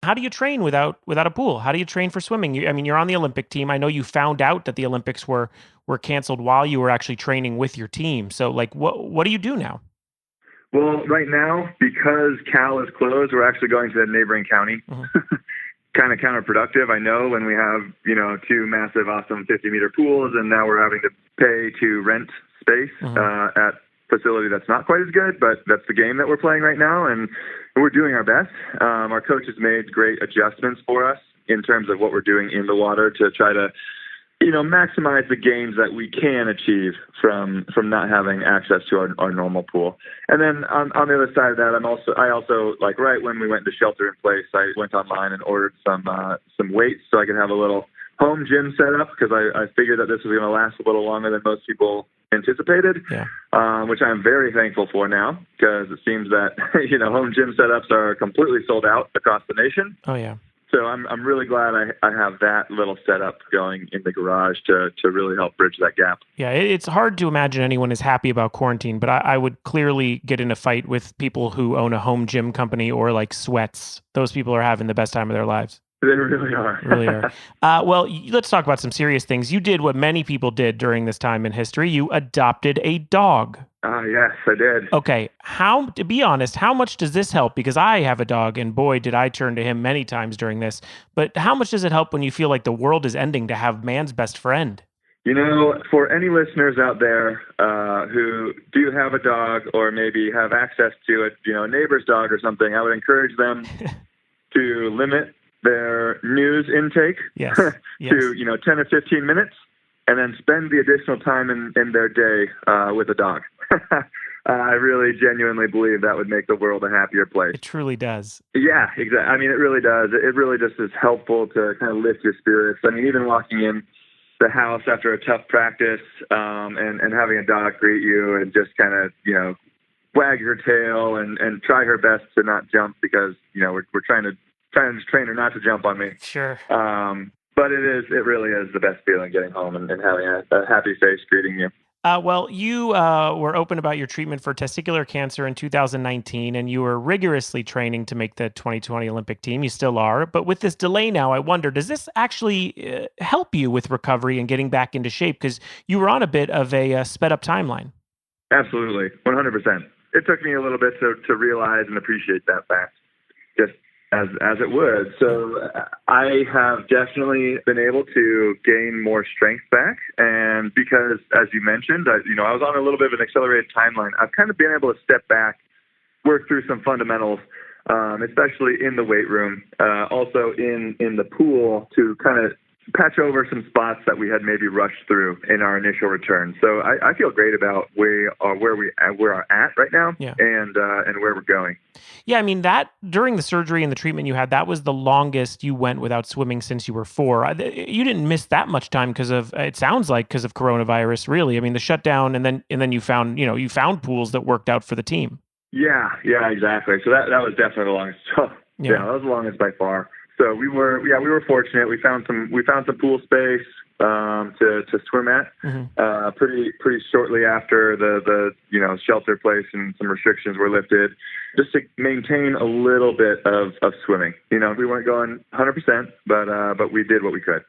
how do you train without a pool? How do you train for swimming? I mean, you're on the Olympic team. I know you found out that the Olympics were canceled while you were actually training with your team. So, like, what do you do now? Well, right now, because Cal is closed, we're actually going to a neighboring county. Hmm. Kind of counterproductive, I know, when we have, two massive, awesome 50-meter pools, and now we're having to pay to rent space Hmm. at facility that's not quite as good, but that's the game that we're playing right now, and we're doing our best. Our coach has made great adjustments for us in terms of what we're doing in the water to try to maximize the gains that we can achieve from not having access to our normal pool. And then on the other side of that, I also like right when we went into shelter in place, I went online and ordered some weights so I could have a little home gym set up because I figured that this was going to last a little longer than most people anticipated, Yeah. which I'm very thankful for now because it seems that home gym setups are completely sold out across the nation. Oh yeah. So I'm really glad I have that little setup going in the garage to really help bridge that gap. Yeah, it's hard to imagine anyone is happy about quarantine, but I would clearly get in a fight with people who own a home gym company or like sweats. Those people are having the best time of their lives. They really are. Really are. Well, let's talk about some serious things. You did what many people did during this time in history. You adopted a dog. Yes, I did. Okay, to be honest, how much does this help? Because I have a dog, and boy, did I turn to him many times during this. But how much does it help when you feel like the world is ending to have man's best friend? For any listeners out there who do have a dog or maybe have access to a neighbor's dog or something, I would encourage them to limit their news intake Yes. to Yes. 10 or 15 minutes, and then spend the additional time in their day with a dog. I really genuinely believe that would make the world a happier place. It truly does. Yeah, exactly. I mean, it really does. It really just is helpful to kind of lift your spirits. I mean, even walking in the house after a tough practice and having a dog greet you and just kind of, wag her tail and try her best to not jump because, we're trying to train her not to jump on me. Sure. But it really is the best feeling getting home and having a happy face greeting you. Well, you were open about your treatment for testicular cancer in 2019, and you were rigorously training to make the 2020 Olympic team. You still are. But with this delay now, I wonder, does this actually help you with recovery and getting back into shape? Because you were on a bit of a sped up timeline. Absolutely, 100%. It took me a little bit to realize and appreciate that fact, just as it would. So I have definitely been able to gain more strength back. And because, as you mentioned, I was on a little bit of an accelerated timeline. I've kind of been able to step back, work through some fundamentals, especially in the weight room, also in the pool to kind of patch over some spots that we had maybe rushed through in our initial return. So I feel great about where we're at right now, Yeah. and where we're going. Yeah, I mean, that during the surgery and the treatment you had, that was the longest you went without swimming since you were 4. You didn't miss that much time because of, it sounds like, because of coronavirus, really. I mean, the shutdown, and then you found, you found pools that worked out for the team. Yeah, exactly. So that was definitely the longest. So, yeah, that was the longest by far. So we were fortunate. We found some pool space to swim at pretty shortly after the shelter place and some restrictions were lifted, just to maintain a little bit of swimming. We weren't going 100%, but we did what we could.